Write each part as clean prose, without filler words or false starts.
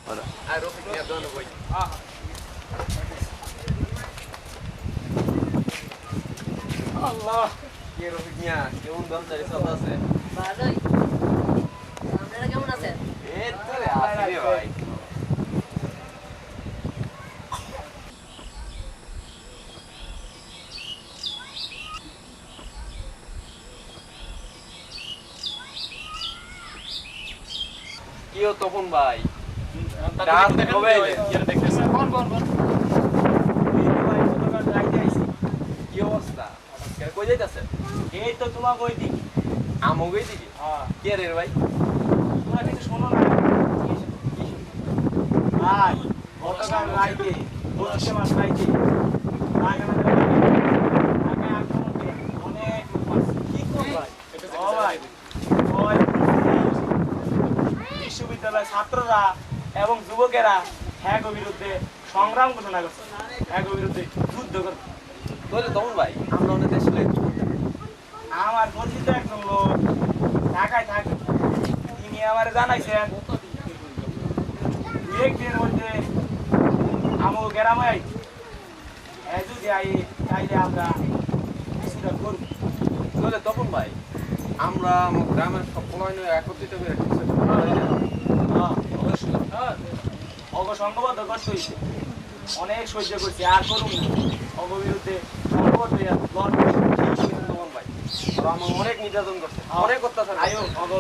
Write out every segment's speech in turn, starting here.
আর রফিক নিয়ে দোনো বই আল্লাহ কে রফিক নিয়া কেমন দমচারি সব আছে ভালোই আপনারা কেমন আছেন এই তো আছি রে ভাই কিও তপন ভাই রাত কবে কি অবস্থা কই যাইতাছেন এই তো তোমার ওই দিক আমো গই দিকে কে রে ভাই তোমরা কিছু শোনো না ভাই গতকাল রাইতে বলছে মাস রাইতে অনেক কি করবাই ভাই বিশ্ববিদ্যালয়ের ছাত্ররা এবং যুবকেরা হ্যাগো বিরুদ্ধে সংগ্রাম ঘোষণা করছে হ্যাগো বিরুদ্ধে যুদ্ধ করছে বলে তপন ভাই আমরা অনেক দেশে আমার পরিচিত একজন লোক ঢাকায় থাকে তিনি আমার জানাইছেন দু একদিনের মধ্যে আমার গ্রামে যদি আই তাইলে আমরা কিছুটা করব বলে তপন ভাই আমরা আমার গ্রামের সব পলায়ন একত্রিত করে অগসংঘবদ্ধ করতে হয়েছে অনেক সহ্য করছি আর করুন অগ বিরুদ্ধে সংঘবদ্ধ তপন ভাই আমার অনেক নির্যাতন করছে অনেক অত্যাচার আয়ো অগ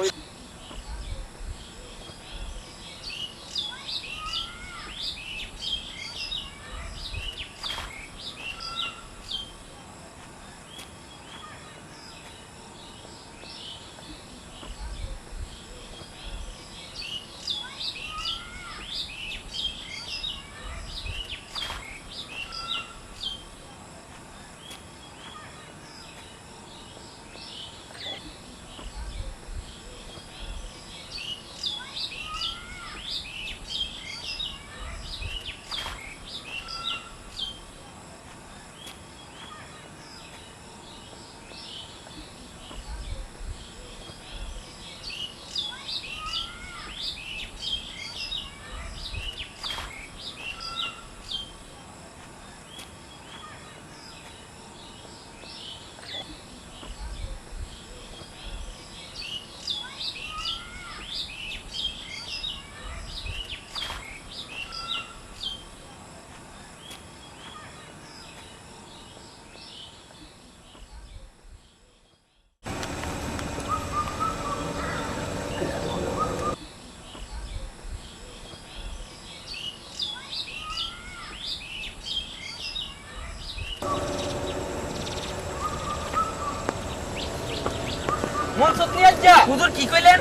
হুজুর কি কইলেন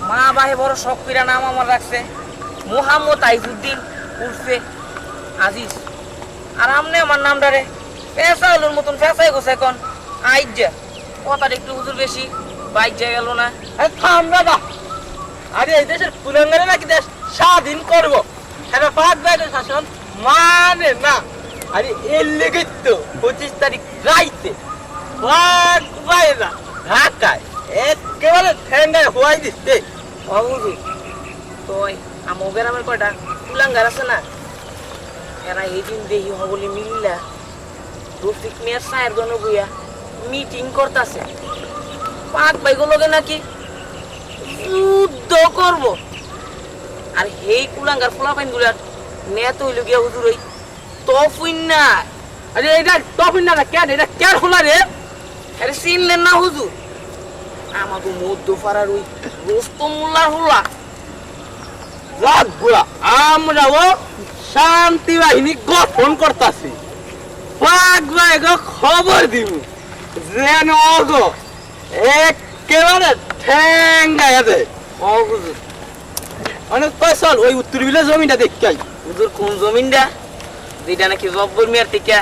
মা বাহে বড় শখ কইরা নাম আমার রাখছে মুহাম্মদ আইজুদ্দিন উর্ফে আজিজ আর আমনে আমার নামটারে পেশাউলুর মতন পেশাই গোছে কোন আইজা কথাটা একটু হুজুর বেশি বাইক যায় গেল না থাম দাদা আরে এই দেশের কুলাঙ্গারে নাকি দেশ স্বাধীন করবো এটা পাঁচ বাইরের শাসন মানে না আরে এর লেগে তো 25 তারিখ রাইতে পাঁচ বাইরা ঢাকায় একেবারে ঠেঙ্গায় হওয়াই দিচ্ছে ও হুজুর তো আমার গ্রামের কয়টা কুলাঙ্গার আছে না এরা এই দিন দেখি হবলি মিল্লা রফিক মিয়ার সায়ের গণ বইয়া মিটিং করতেছে পাক বাইগুলোকে নাকি যুদ্ধ করব আর এই কুলাঙ্গার ফলাফাইন গুলার নেত হইল গিয়া হুজুর ওই তফুইন না আরে এটা তখন না কেন এটা কেন হলা রে আরে চিনলেন না হুজুর আমাকে মধ্যপাড়ার ওই রোস্তম মোল্লার হলা লাগবুলা আমরাও শান্তি বাহিনী গঠন করতেছি পাক বাইগো খবর দিব যেন অগো একেবারে ঠেঙ্গায় দেয় ও হুজুর অনেক পয়সা ওই উত্তর বিলে জমিটা দেখাই হুজুর কোন জমিনটা যেটা নাকি জব্বর মিয়ার থেকে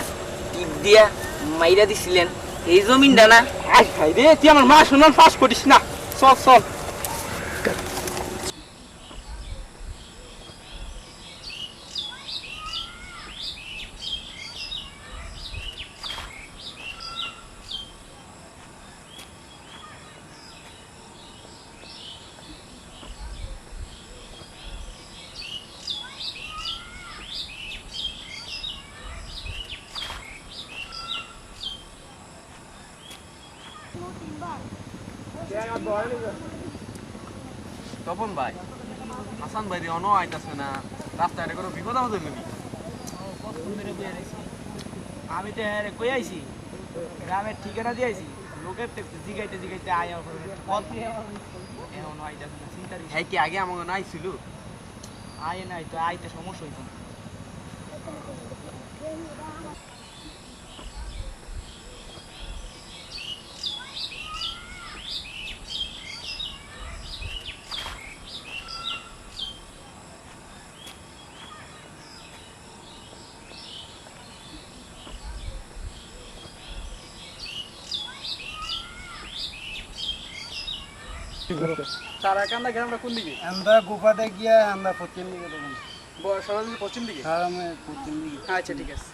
টিপ দিয়া মাইরা দিছিলেন এই জমিনটা না আই খাই রে তুই আমার মা শুনান ফাঁস করিস না চল চল তপন ভাই হাসান ভাই অন আইতাছে না রাস্তায় কোনো বিপদ হবে নাকি আমি তো হ্যাঁ কই আইছি গ্রামের ঠিকানা দিয়ে আইছি লোকের তো জিগাইতে জিগাইতে আয়া কল এখন আইতাছে না চিন্তা হ্যাঁ কি আগে আমাকে নাই ছিল আয় নাই তো আইতে সমস্যা হইতো সারাকান্দা গ্রামটা কোন দিকে আমরা গুফাতে গিয়া আমরা পশ্চিম দিকে দেখুন সরাসরি পশ্চিম দিকে আর আমি পশ্চিম দিকে আচ্ছা ঠিক আছে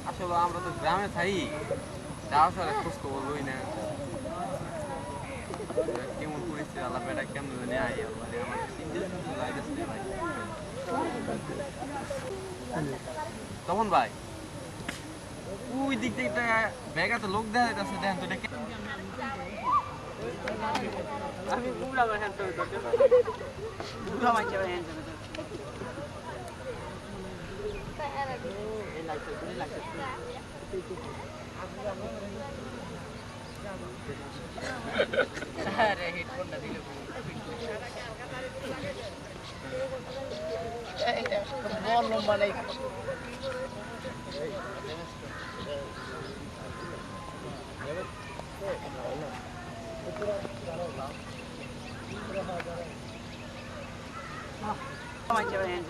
আসলে আমরা তো গ্রামে থাকি যাওয়ার সাথে খোঁজ খবর লই না কেমন পরিস্থিতি আল্লাহ বেটা কেমন জানি আই আমার ভাই তখন ভাই ওই দিক থেকে একটা ব্যাগা তো লোক দেখা যাচ্ছে দেখেন তো দেখে আমি পুরা হ্যান্ড তো পুরা মাইছে হ্যান্ড আরে হেডফোনটা দিলে বল লম্বা নাই মাইছে হ্যান্ড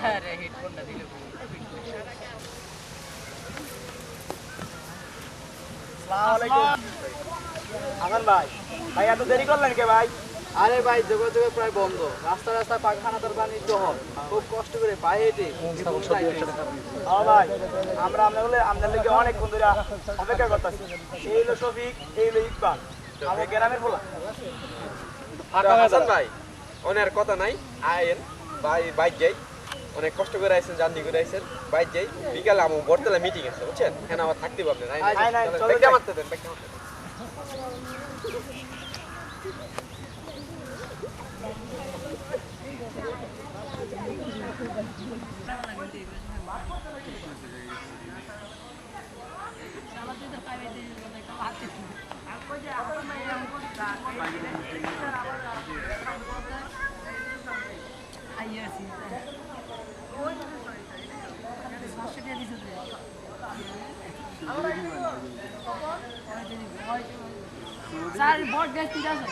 আরে হেডফোনটা দিলে আমান ভাই ভাই এত দেরি করলেন কে ভাই আরে ভাই যোগাযোগ প্রায় বন্ধ রাস্তা রাস্তায় পায়খানাদার বাণিজ্য হয় খুব কষ্ট করে পায়ে হেঁটে ভাই আমরা আপনার লিগে অনেক বন্ধুরা অপেক্ষা করতেছি এই হলো শফিক এই হলো ইকবাল আমাদের গ্রামের বলা হাসান ভাই ওনার কথা নাই আয়েন ভাই বাইক যাই অনেক কষ্ট করে আইছেন জার্নি করে আইছেন বাইক যাই বিকালে আমার বর্তলা মিটিং আছে বুঝছেন হ্যাঁ আমার থাকতে পারবেন ব্যাগটা মারতে দেন ব্যাগটা মারতে দেন স্যার বট গ্যাস ঠিক আছে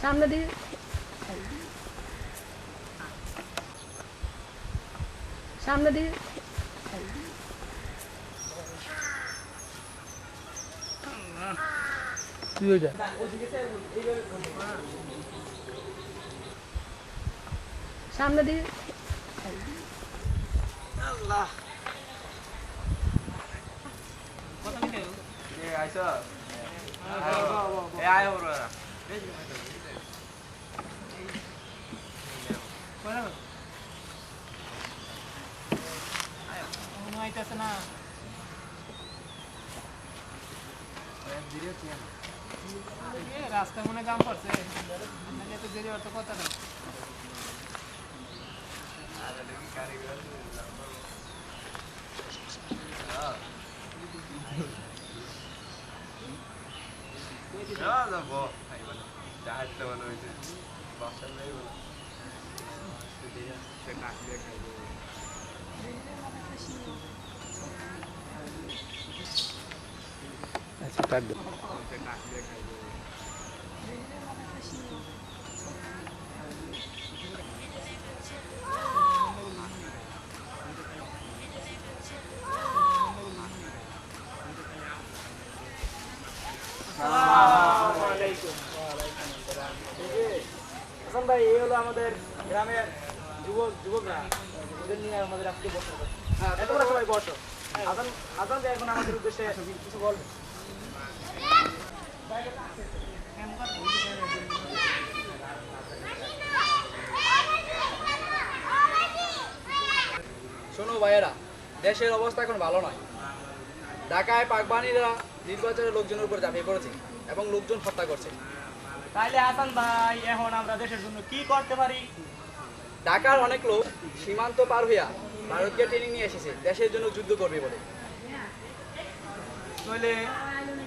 সামনে দিকে সামনে দিকে তুই ওইটা সামনে দিয়ে রাস্তা মনে কাম করছে তো দেরি হতো কথা না হাসান ভাই এই হলো আমাদের গ্রামের যুবকরা ওদের নিয়ে আমাদের আজকে বসে তোমরা সবাই বসো হাসান হাসান ভাই এখন আমাদের উদ্দেশ্যে কিছু বলবে শোনো ভাইয়েরা, দেশের অবস্থা এখন ভালো নয়। ঢাকায় পাকবাণীরা নির্বাচনের লোকজনের উপর ঝাঁপিয়ে পড়েছে এবং লোকজন হত্যা করছে। তাইলে হাসান ভাই এখন আমরা দেশের জন্য কি করতে পারি? ঢাকার অনেক লোক সীমান্ত পার হইয়া ভারতকে ট্রেনিং নিয়ে এসেছে দেশের জন্য যুদ্ধ করবে বলে। তাহলে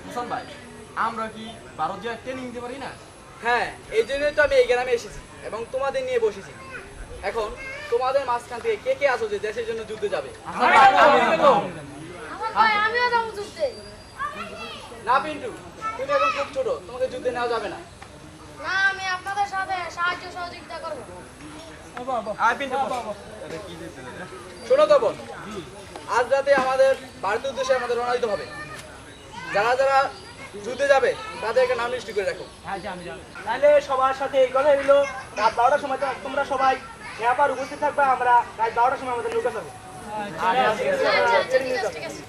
হাসান ভাই আমরা কি ভারত যে ট্রেনিং দিতে পারি না? হ্যাঁ, এই জন্যই তো আমি এই গ্রামে এসেছি এবং তোমাদের নিয়ে বসেছি। এখন তোমাদের মাঝখান থেকে কে কে আছো যে দেশের জন্য যুদ্ধে যাবে? আমিও যাবো যুদ্ধে। না পিন্টু, তুমি এখন খুব ছোট, তোমাকে যুদ্ধে নেওয়া যাবে না। না, আমি আপনাদের সাথে সাহায্য সহযোগিতা করবো। শোনো তপন, আজ রাতে আমাদের ভারতের উদ্দেশ্যে আমাদের রওনা দিতে হবে। যারা যারা যুদ্ধে যাবে তাদেরকে নাম লিস্ট করে রাখো। তাহলে সবার সাথে এই কথা হইলো, রাত 12টার সময় তোমরা সবাই ব্যাপার উপস্থিত থাকবে। আমরা রাত 12টার সময় আমাদের লোকে যাবো। ঠিক আছে।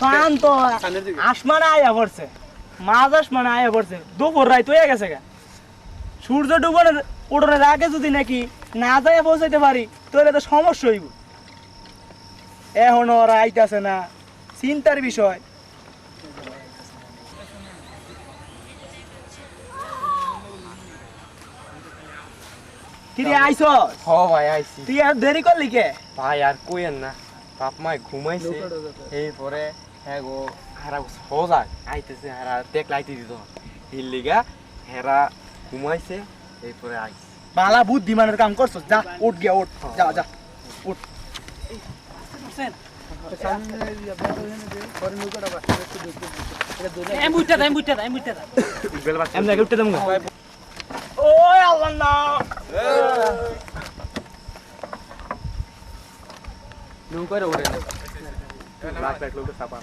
শান্ত আসমানে আয়া পড়ছে, মাঝ আসমানে আয়া পড়ছে, দুপুর রাত হয়ে গেছে গা। সূর্য ডুবানোর ওঠানোর আগে যদি নাকি না যায় পৌঁছাইতে পারি তাহলে তো সমস্যা হইব। এখন ওরা আইতাছে না, চিন্তার বিষয়। কিরে আইছ? হ ভাই আইছি তুই আর দেরি করলি কে? ভাই, আর কইেন না, বাপ মায় ঘুমাইছে, এরপরে হ্যাঁ গো হেরা সোজা আইতেছে, হেরা দেখ লাইতে দিত এর লিগা হেরা ঘুমাইছে, এরপরে আইছে। বালা বুদ্ধিমানের কাম করছো, যা উঠ গিয়া উঠ, যা যা উঠ। ওই আল্লাহ না নৌকারে ওরে না লাখ লাখ লোকের চাপা।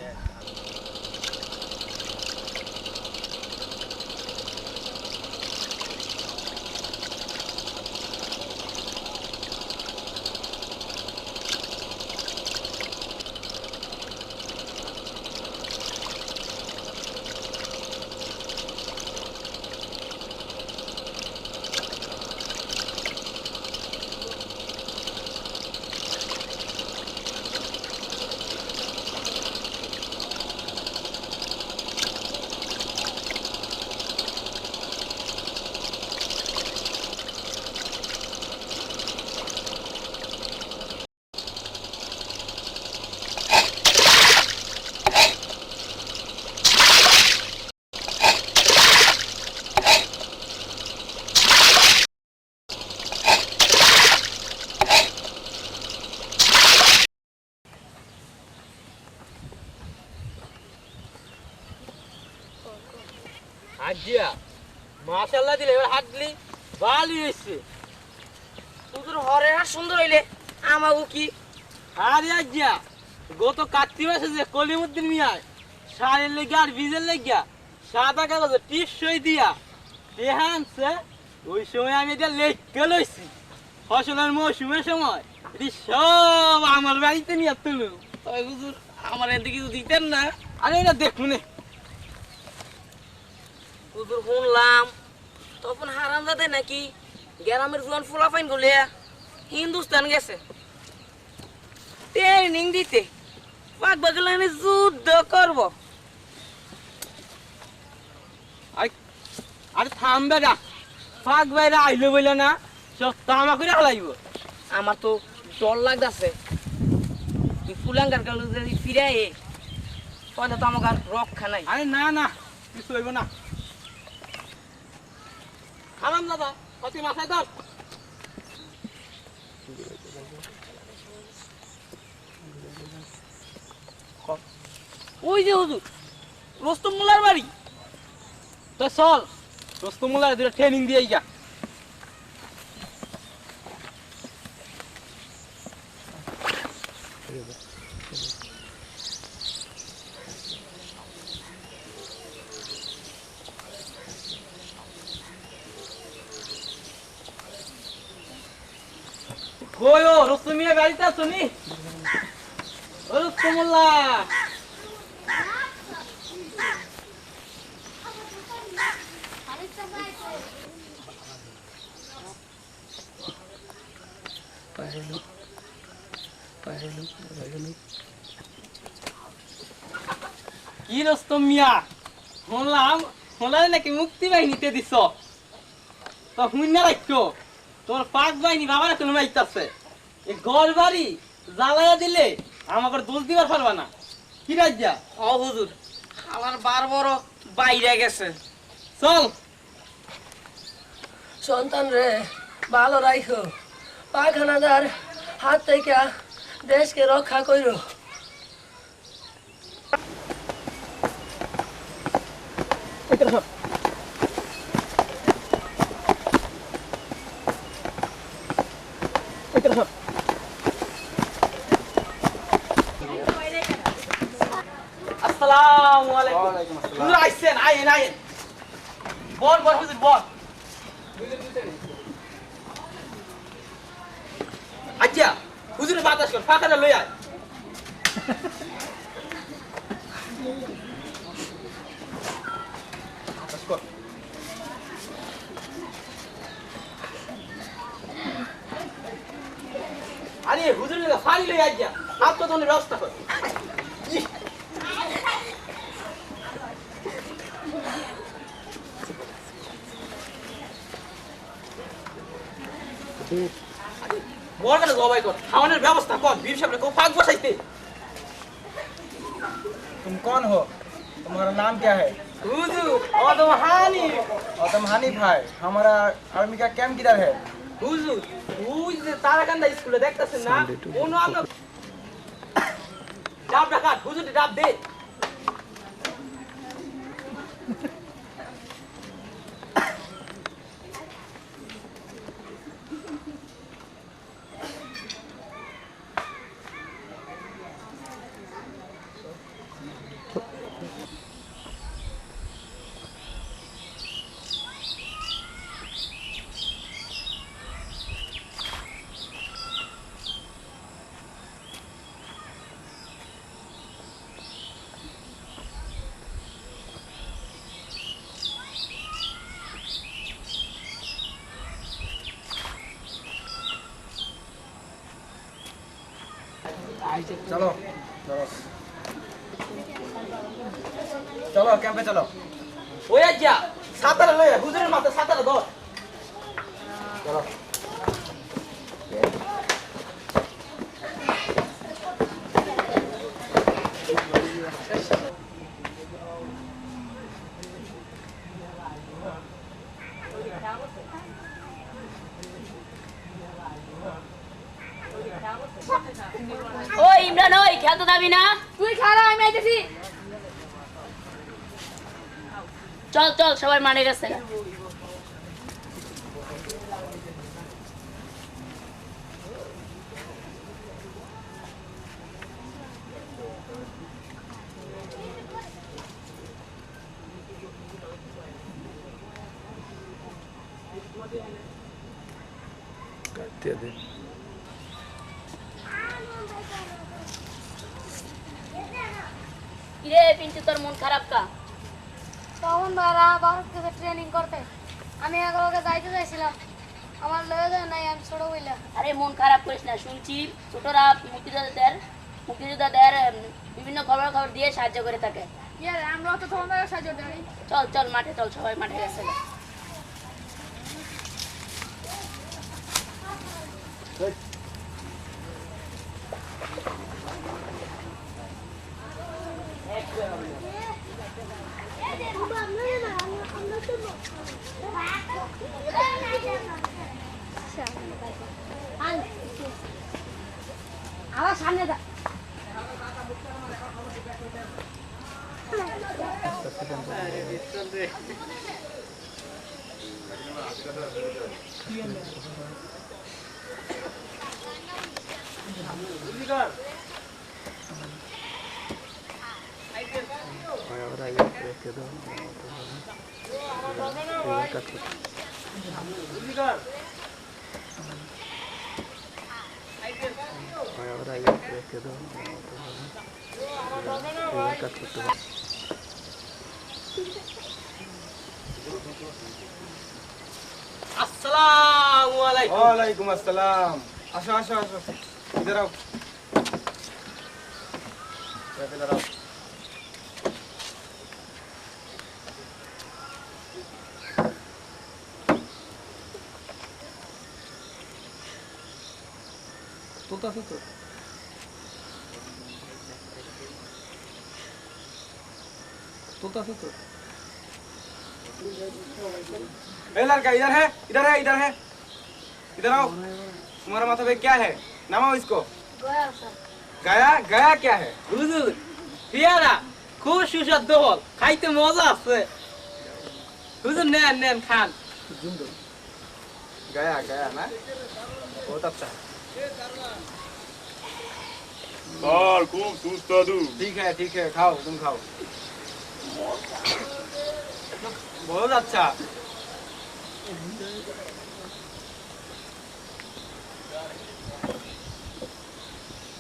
আজিয়া মাশাআল্লাহ দিলে এবার হাতলি ভালো হইছে হুজুর হরে হাত সুন্দর হইলে আমাগো কি আরে আজিয়া গত কার্তিক মাসে যে কলিমুদ্দিন মিয়ায় সারের লেগে আর বীজের লেগে সাদা কাগজে টিপ সই দিয়া দেহানছে ওই সময় আমি এটা লেখকে লইছি ফসলের মৌসুমের সময় এটি সব আমার বাড়িতে নিয়ে তুলু তবে হুজুর আমার এদিকে যদি দিতেন না। আরে এটা দেখুন হুজুর শুনলাম তখন হারামজাদে নাকি গ্রামের জোয়ান ফুলাফাইন গুলে হিন্দুস্তান গেছে ট্রেনিং দিতে পাক বাগলানে যুদ্ধ করব। আরে থামবে না ফাঁক বাইরে আইলো বলে না সব তামা করে হালাইব আমার তো ডর লাগতেছে তুই ফুলাঙ্গার কাল যদি ফিরে তাহলে তো আমার রক্ষা নাই। আরে না না কিছু হইব না আরাম দাদা অতি মাথায় ধর ওই যে হুজুর রস্তম মোল্লার বাড়ি। তো চল রস্তমুল্লাহ দুটো ট্রেনিং দিয়ে যা কয়ো রস্তমিয়া গাড়িতে আছো নি ও রস্তমুল্লাহ কি রস্তম মিয়া শুনলাম নাকি মুক্তি বাহিনীতে দিছ তো শুন না রাখছো তোমার পাক বাহিনী বাবার কোনো মাইতাছে এই ঘর বাড়ি জ্বালাইয়া দিলে আমাকে দোষ দিবার পারবা না কি রাজ্যা ও হুজুর আমার বার বড় বাইরে গেছে। চল সন্তান রে ভালো রাখো পাখানাদার হাত থেকে দেশকে রক্ষা করো। আসসালামু আলাইকুম হুজুর আইছেন আইন বল হুজুর বল আচ্ছা হুজুরের বাতাস কর ফাঁকাটা লই আয় আরে হুজুরের ফাড়ি লই আয় যা আপ তো তোর ব্যবস্থা কর বড় জবাই কর খাওয়ানোর ব্যবস্থা কর বীর সাহেব को फाग बसाइते तुम कौन हो? तुम्हारा नाम क्या है? हुजूर ओदम हानी औतम हानी भाई, हमारा आर्मी का कैंप किधर है? हुजूर ওই যে তারাকান্দা স্কুলে দেখতাছেন না ওনো আমরা ডাব ডাকা হুজুর ডাব দে चलो चलो चलो कैंप पे चलो। ওই আজ্জা সাতারা লয় হুজুরের মাথা সাতারা ধর चलो ওই ইমরান ওই খেলতে যাবি না? তুই খারাপ, আমি আইতেছি। চল চল সবাই মাঠে গেছে কিরে পিন্টু তোর মন খারাপ কা তখন ভাইরা ভারত থেকে ট্রেনিং করতে আমি এগুলোকে যাইতে চাইছিলাম আমার লয়ে যায় নাই আমি ছোট বইলা আরে মন খারাপ করিস না শুনছি ছোটরা মুক্তিযোদ্ধাদের বিভিন্ন খবর দিয়ে সাহায্য করে থাকে ইয়ার আমরা তো তোমাদের সাহায্য করি চল চল মাঠে চল সবাই মাঠে গেছে আমার সামনে দা আসসালামু আলাইকুম ওয়ালাইকুম আসসালাম আসো আসো আসো ইধর आओ इधर आओ ए लड़का इधर है इधर है इधर है इधर आओ तुम्हारा माथा पे क्या है नामाओ इसको গয়া স্যার गया गया क्या है হুজুর পিয়ারা খুব সুস্বাদু ফল খাইতে মজা আছে হুজুর নেন নেন খান गया गया ना बहुत अच्छा Sal, cum sustadu. ठीक है खाओ तुम खाओ बहुत अच्छा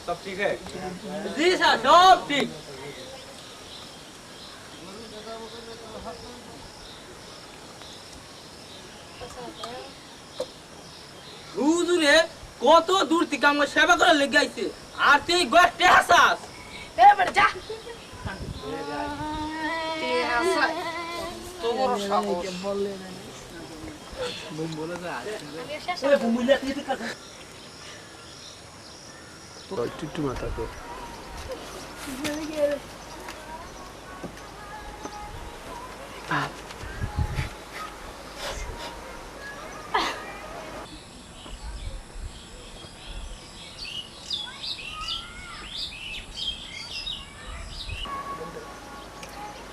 सब ठीक है জি স্যার সব ঠিক হুজুরে কত দূর থেকে আমার সেবা করে লেগে আইছে আর তুই গোষ্ঠে হাসাস এ বেটা যা তোর সাহস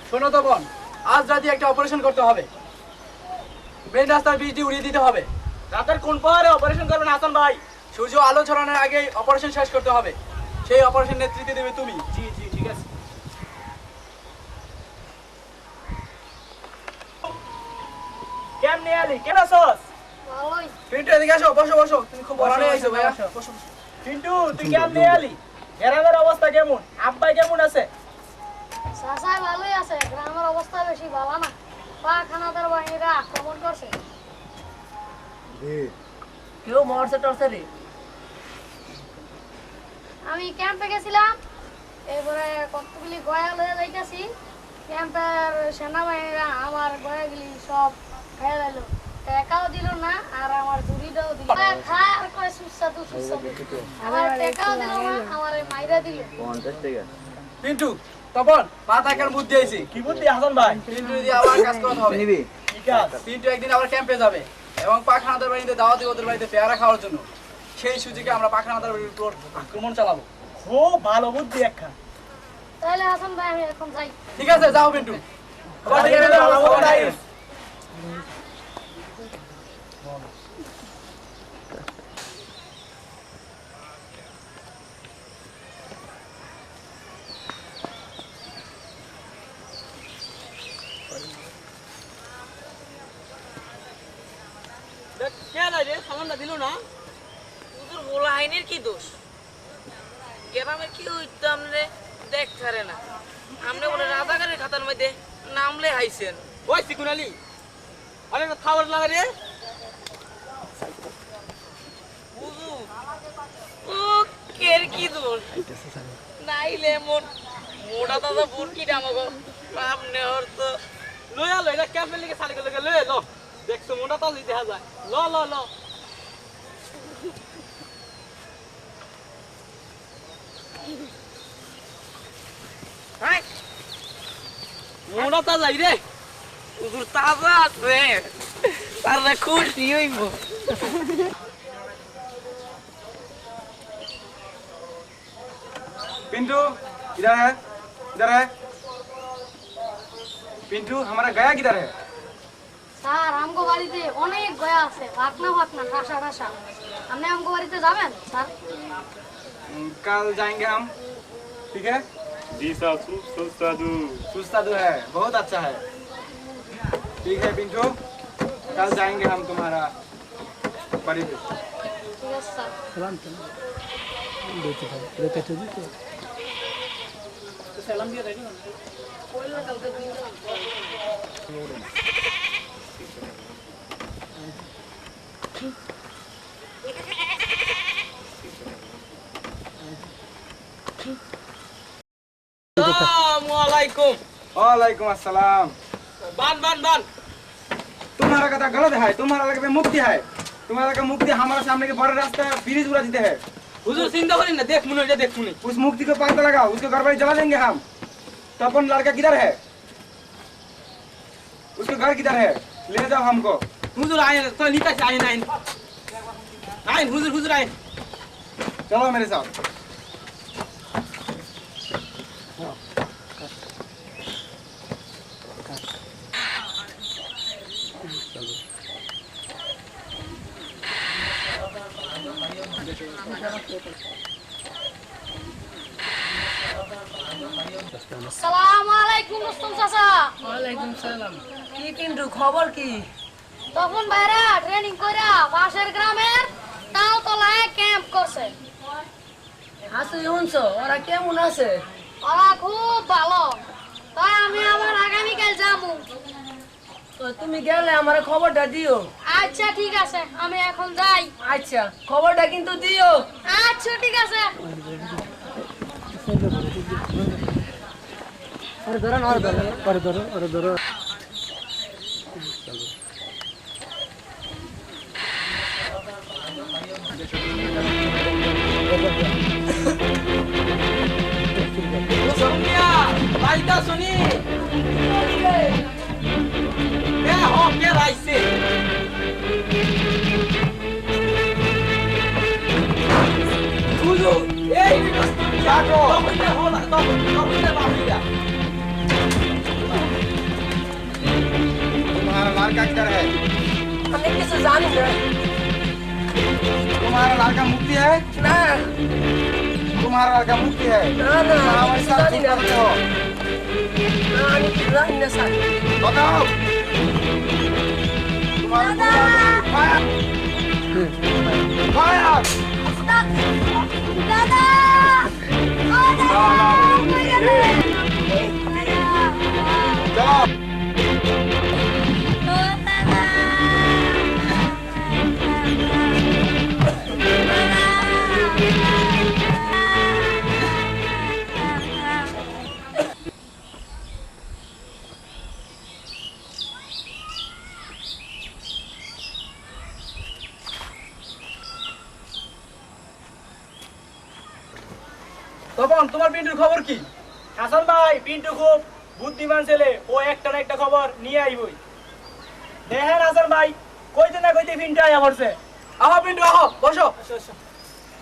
শোনো তো বোন, আজ রাতে একটা অপারেশন করতে হবে। ব্রেন রাস্তার বীজটি উড়িয়ে দিতে হবে। রাতের কোন পাহাড়ে অপারেশন করবেন হাসান ভাই? সূর্য আলো ছড়ানোর আগেই অপারেশন শেষ করতে হবে। সেই অপারেশন নেতৃত্ব দেবে তুমি। জি জি ঠিক আছে। কেমনে আলি? কেন আছস? ভালোই পিন্টু এদিকে আসো, বসো বসো। তুমি খুব বড় হয়ে আইছো ভাইয়া। বসো। পিন্টু তুই কেমনে আলি? গ্রামের অবস্থা কেমন? আব্বাই কেমন আছে? চাচা ভালোই আছে গ্রামের অবস্থা বেশি ভালো না পাখানাদার বাহিনীরা আক্রমণ করছে কেউ মরছে টরছে রে? আমি ক্যাম্পে গেছিলাম এরপরে কতগুলি গয়া লয়ে যাইতেছি ক্যাম্পের সেনাবাহিনীরা আমার গয়াগুলি সব খেয়ে দিল টাকাও দিল না আর আমার ঝুড়িটাও দিল খায় আর কয় সুস্বাদু আমার টাকাও দিল না আমার মাইরা দিল পিন্টু তপন মাথাকার বুদ্ধি আইছে। কি বুদ্ধি হাসান ভাই? পিন্টু দিয়ে আবার কাজ করতে হবে। নিবি কি কাজ? পিন্টু একদিন আবার ক্যাম্পে যাবে এবং পাখানাদার বাড়িতে দাওয়াতি ওদের বাড়িতে পেয়ারা খাওয়ার জন্য। সেই সুযোগে আমরা পাখানাদার বাড়ির উপর আক্রমণ চালাবো। খুব ভালো বুদ্ধি একখান। তাহলে হাসান ভাই আমি এখন যাই। ঠিক আছে যাও পিন্টু। সামানটা দিল না তোদের বলা আইনের কি দোষ গ্রামের কি হইতো আমনে দেখতারে না আমনে বলে রাজাকারের খাতার মধ্যে নামলে হাইছেন ওই সিকুনালি আরে না খাবার লাগা রে বুঝু ও কের কি দোষ নাইলে মোটা দাদা বুরকিটা আমাকে সামনে হরতো লয়া লয় না ক্যাম্পের লিগে সালি গেলে লয়ে ল দেখছো মোটা তালি দেখা যায় ল ল ল হাই মোটা তা যাই রে উদুর তাজা আছে তারা খুশি হইব पिंटू इधर है पिंटू हमारा गया किधर है স্যার আমগো বাড়িতে অনেক গয়া আছে ভাতনা ঠাসা ঠাসা আপনি আমগো বাড়িতে যাবেন স্যার कल जाएंगे हम ठीक है जी साहब सुस्तादू सुस्तादू है बहुत अच्छा है ठीक है पिंटू कल जाएंगे हम तुम्हारा बड़ी पे ঠিক আছে স্যার আসসালামু আলাইকুম वालेकुम अस्सलाम বান বান বান तुम्हारा कथा गलत है तुम्हारा लगे मुक्ति है तुम्हारा का मुक्ति हमारे सामने के बड़े रास्ते ब्रिज उड़ा देते हैं হুজুর চিন্তা করেন না देख मुने देख मुने उस मुक्ति को पता लगा उसको घर पर जला देंगे हम तो अपन लड़का किधर है उसके घर किधर है ले जाओ हमको হুজুর আইন তো নিতে আইন আইন আইন হুজুর আইন चलो मेरे साथ আসসালামু আলাইকুম মুস্তাফা চাচা ওয়ালাইকুম সালাম কি কিন্তু খবর কি তখন বাইরা ট্রেনিং কইরা পাশের গ্রামের তাও তলায় ক্যাম্প করছে হাসি শুনছো ওরা কেমন আছে ওরা খুব ভালো তাই আমি আবার আগামীকাল যাবো তো তুমি গেলে আমার খবরটা দিও আচ্ছা ঠিক আছে আমি এখন যাই আচ্ছা খবরটা কিন্তু দিও আচ্ছা ঠিক আছে সোনিয়া লাইটা শুনি কে হো কে রাইছে হুজুর এই জাগো তবে হলা তবে বাহিরা तुम्हारा लड़का किधर है আমি কিছু জানি না तुम्हारा लड़का मुक्ति है না तुम्हारा लड़का मुक्ति है না না हमारे साथ জানি না तुम हो না, আমি কিছু জানি না স্যার बताओ तुम्हारा फायर फायर দাদা चलो তখন তোমার পিন্টুর খবর কি হাসান ভাই পিন্টু খুব বুদ্ধিমান ছেলে ও একটা না একটা খবর নিয়ে আইবই দেখেন হাসান ভাই কইতে না কইতে পিন্টু আয়া পড়ছে আহো পিন্টু আহো বসো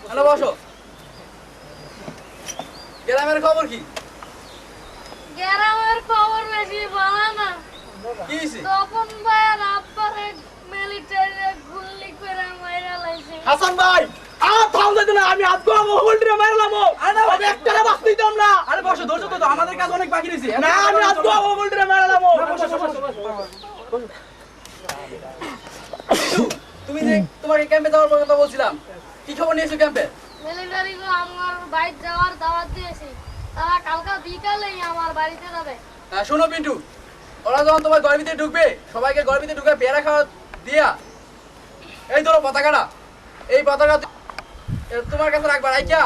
হ্যালো বসো গ্রামের খবর কি গ্রামের খবর বেশি ভালো না কি হইছে তপন ভাইয়ের আব্বারে মিলিটারি গুলি করে মাইরা লাইছে। হাসান ভাই থাম যাইতো না, আমি আজকে হোল্ডরে মারলাম। আমি একটারে বাঁচতে দিতাম না। আরে বসো ধৈর্য তো, আমাদের কাজ অনেক বাকি রয়েছে। না আমি আজকে হোল্ডরে মারলাম। তুমি যে তোমাকে ক্যাম্পে যাওয়ার কথা বলছিলাম, কি খবর নিয়েছো ক্যাম্পে? মিলিটারি গো আমার বাইরে যাওয়ার দাওয়াত দিয়েছি, তারা কালকে বিকালেই আমার বাড়িতে যাবে। শোনো পিন্টু, ওরা যখন তোমার ঘরের ভিতরে ঢুকবে, সবাইকে ঘরের ভিতরে ঢুকে পেয়ারা খাওয়া দিয়া এই ধরো পতাকাটা, এই পতাকা তোমার কাছে রাখবা, রাইখা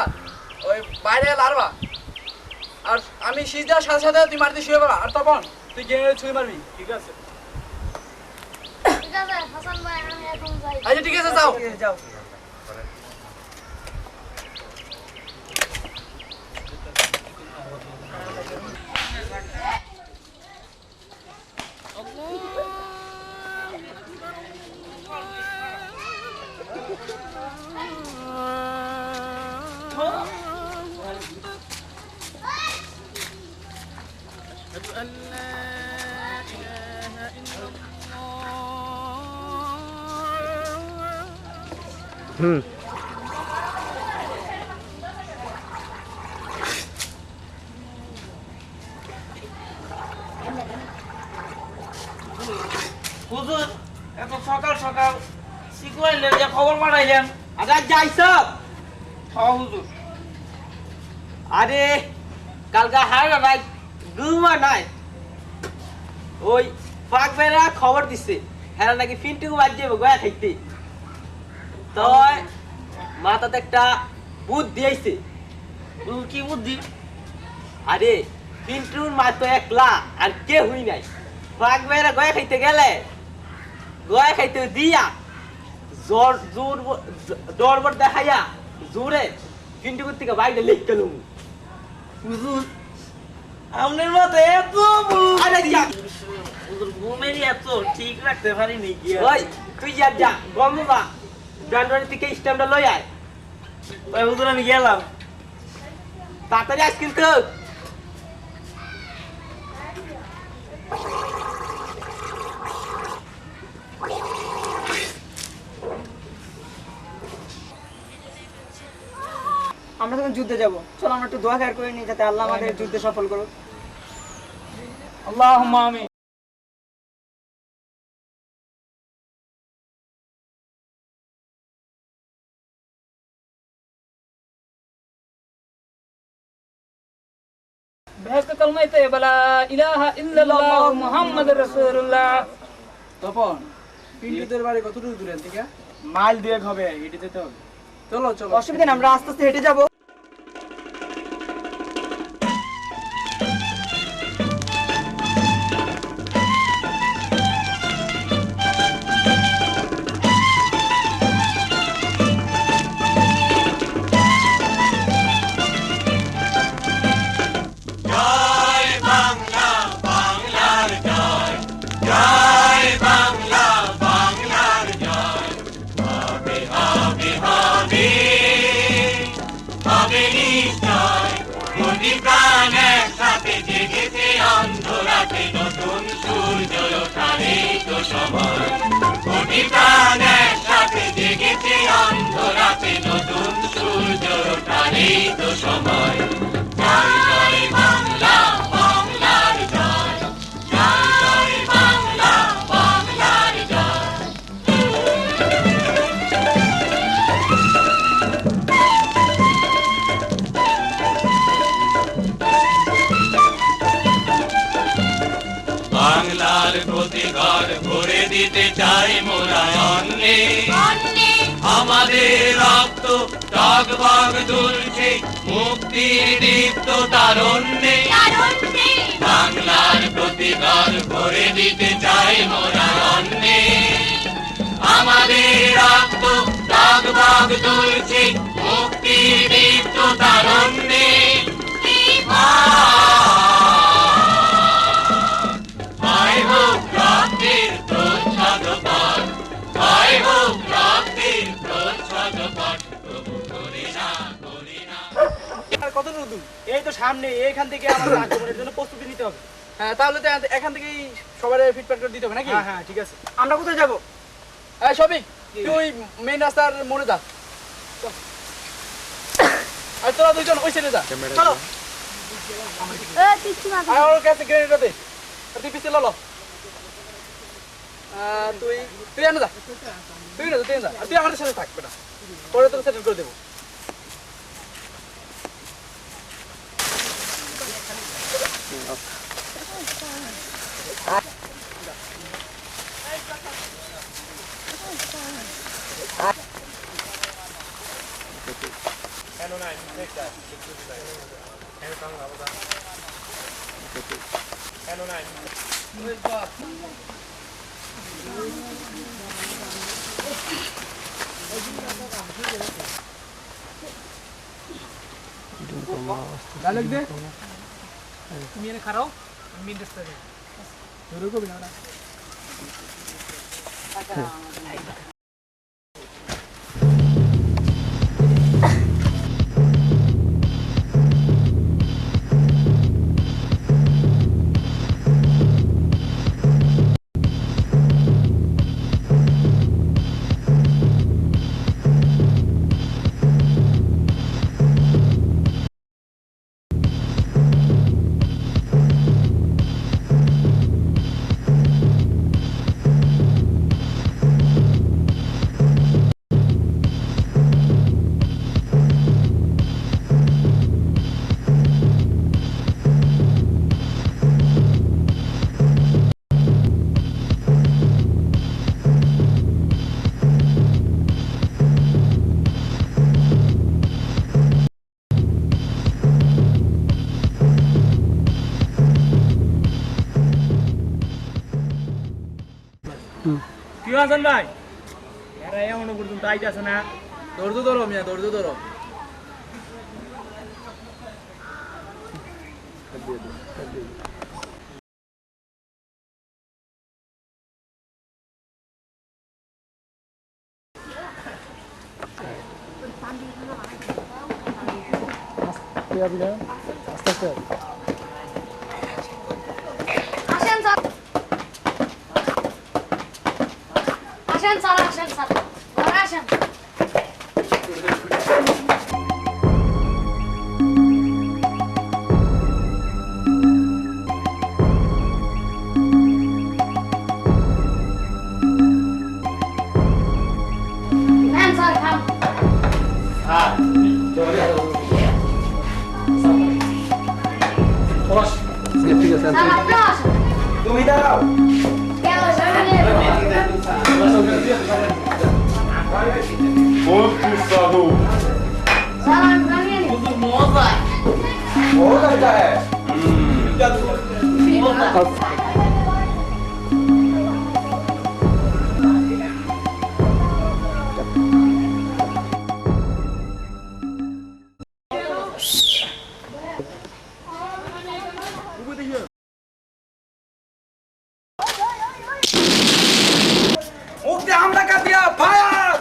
ওই বাইরে লাড়বা। আর আমি শীষ দেওয়ার সাথে সাথে তুই মাটিতে শুয়ে পড়া। আর তখন তুই গিয়ে ছুঁয়ে মারবি, ঠিক আছে? ঠিক আছে হাসান ভাই, আমি এখন যাই। আচ্ছা ঠিক আছে, যাও যাও। হুজুর এত সকাল সকাল সিকুয়াইলের যে খবর পাঠাইলেন, আচ্ছা যাইছ? হ্যাঁ হুজুর। আরে কালকে হারা রাত ঘুমা নাই, ওই পাক ভাইরা খবর দিচ্ছে হ্যাঁ নাকি ফিন্টু বাদ যাবো গয়া খাইতে। তো মাথাতে একটা বুদ্ধি আইছে। কি বুদ্ধি? আরে পিন্টুর মা তো একলা আর কে হুই নাই, পাক ভাইরা গয়া খাইতে গেলে গয়া খাইতে দিয়া জোর জোর দরবার দেখাইয়া জোরে পিন্টু থেকে বাইরে লিখ গেলুম। হুজুর আপনার মতো এত আরে যা ঘুমের এত ঠিক রাখতে পারিনি কি? ওই তুই যা যা গমবা ব্যান্ডারি থেকে স্ট্যাম্পটা লই আয়। ওই হুজুর আমি গেলাম, তাড়াতাড়ি আস কিন্তু। আমরা তখন যুদ্ধে যাব, চলো আমরা একটু দোয়া খায়ের করে নিই যাতে আল্লাহ আমাদের যুদ্ধে সফল করুক। আল্লাহুম্মা আমিন। বেহেশতে কালমায়ে তাইয়্যিবা লা ইলাহা ইল্লাল্লাহ মুহাম্মাদুর রাসূলুল্লাহ। তপন, পিন্টুদের বাড়ি কতটুকু দূরে থেকে? মাইল 2 হবে, হেঁটে যেতে হবে। চলো চলো, অসুবিধা নেই, আমরা আস্তে আস্তে হেঁটে যাবো। বাংলার প্রতি ঘর ভরে দিতে চাই মোরা অন্নে, আমাদের রক্ত টগবগ দুলছে মুক্তির দীপ্ত তারণ্যে। বাংলার প্রতি ঘর ভরে দিতে চাই মোরা অন্নে, আমাদের রক্ত টগবগ দুলছে মুক্তির দীপ্ত তারণ্যে। কত নতুন এই তো সামনে, এইখান থেকে আমাদের আক্রমণের জন্য প্রস্তুতি নিতে হবে। হ্যাঁ তাহলে তো এখান থেকেই সবার ফিডব্যাক করে দিতে হবে নাকি? হ্যাঁ হ্যাঁ ঠিক আছে। আমরা কোথায় যাব? হ্যাঁ সবই তুই মেইন রাস্তার মোড়ে যা চল। আর তোরা দুইজন ওই সাইডে যা চলো। আর ওর কাছে গ্রেনেড দে আর তুই পিছিয়ে ললো। তুই আনো যা তুই যা আর তুই আমাদের সাথে থাক বেটা, পরে তোর সেটেল করে দেবো। ডায়লগ দে। তুমি এনে খারাও, আমি মেন রাস্তা যাই। ধরে কবি না। কি আছেন ভাই? এরা এমন পর্যন্ত আইতাছে না। ধৈর্য ধরো মিয়া, ধৈর্য ধরো। আসেন স্যার, আসেন স্যার, আসেন স্যার, ঘরে আসেন। নেন স্যার, খান। স্যার, আপনিও আসেন। তুমি দাঁড়াও। কেন সামনে? Conquistador. স্যার, আমি জানিয়ে নিই। बहुत अच्छा है। मुझे हमला कर दिया, फायर!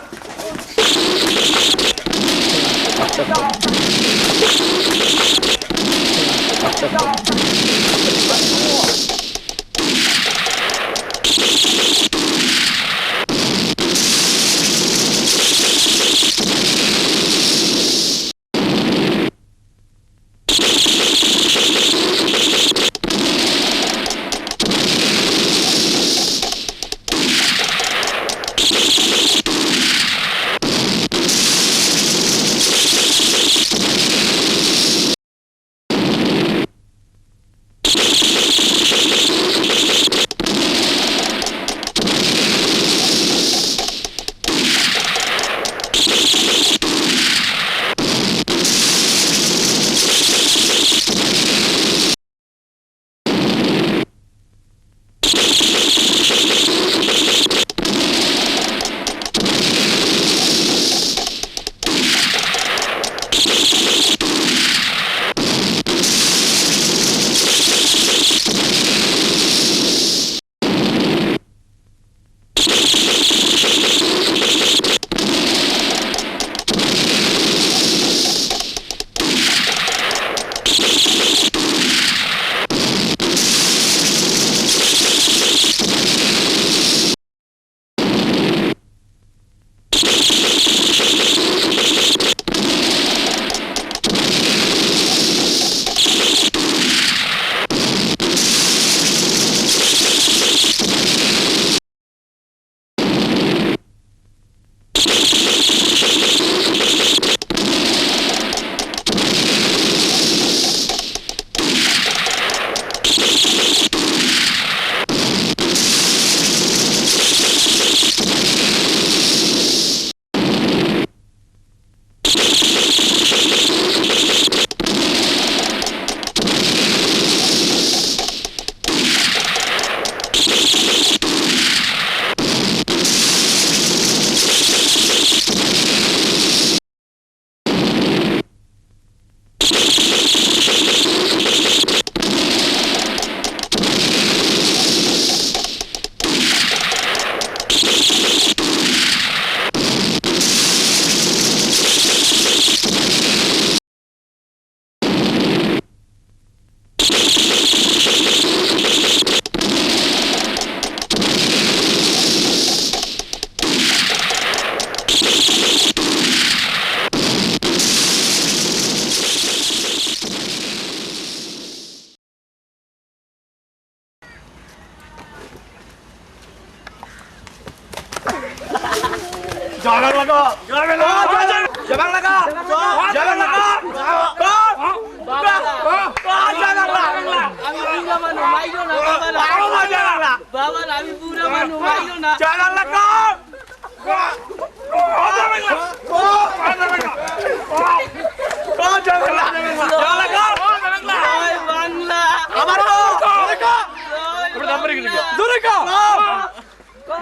বাবা আমি পুরা মানু মাইলো না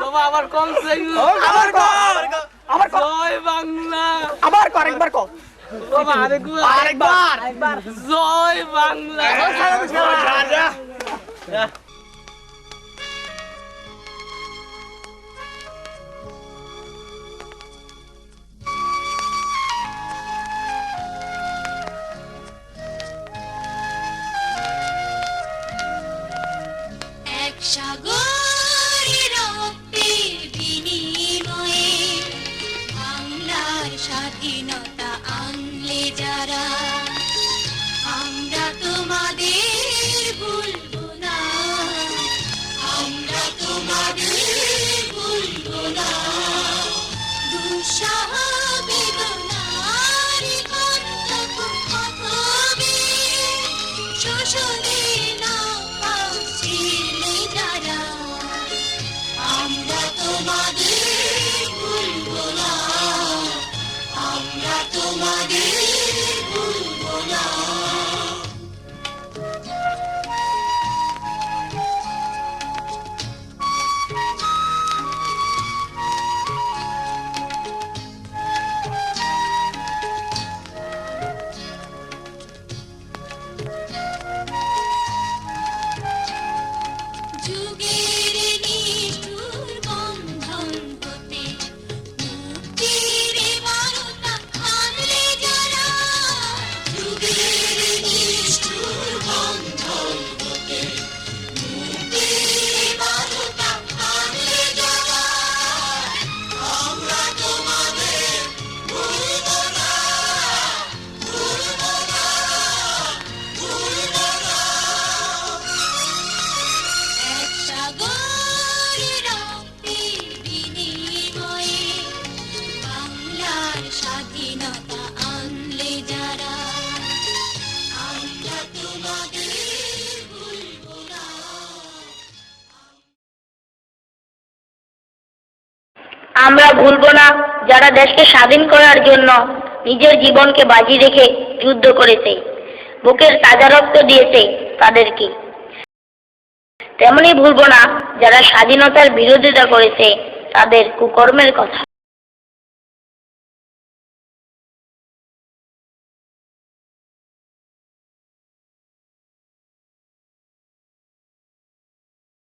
বাবা আবার কম জয় বাংলা আবার কর একবার কর বাবা আরেকবার জয় বাংলা এক সাগরের রক্তের বিনিময়ে বাংলার স্বাধীনতা আনলে যারা আমরা তোমাদের ভুলবো না আমরা তোমাদের ভুলবো না দুঃসাহ বেদনার কণ্ঠক হবে শোষণে না ছিলে যারা আমরা তোমাদের ভুলবো না আমরা তোমাদের ভুলবো না যুগের নিষ্ঠুর বন্ধন হতে মুক্তির বারতা আনলে যারা যুগের নিষ্ঠুর বন্ধন হতে মুক্তির বারতা আনলে যারা আমরা তোমাদের ভুলবো না ভুলবো না ভুলবো না এক সাগরের রক্তের বিনিময়ে বাংলার স্বাধীনতা আনলে যারা আমরা তোমাদের ভুলবো না আমরা ভুলবো না যারা দেশকে স্বাধীন করার জন্য নিজের জীবনকে বাজি রেখে যুদ্ধ করেছে, বুকের তাজা রক্ত দিয়েছে তাদেরকে। তেমনি ভুলবো না যারা স্বাধীনতার বিরোধিতা করেছে তাদের কুকর্মের কথা।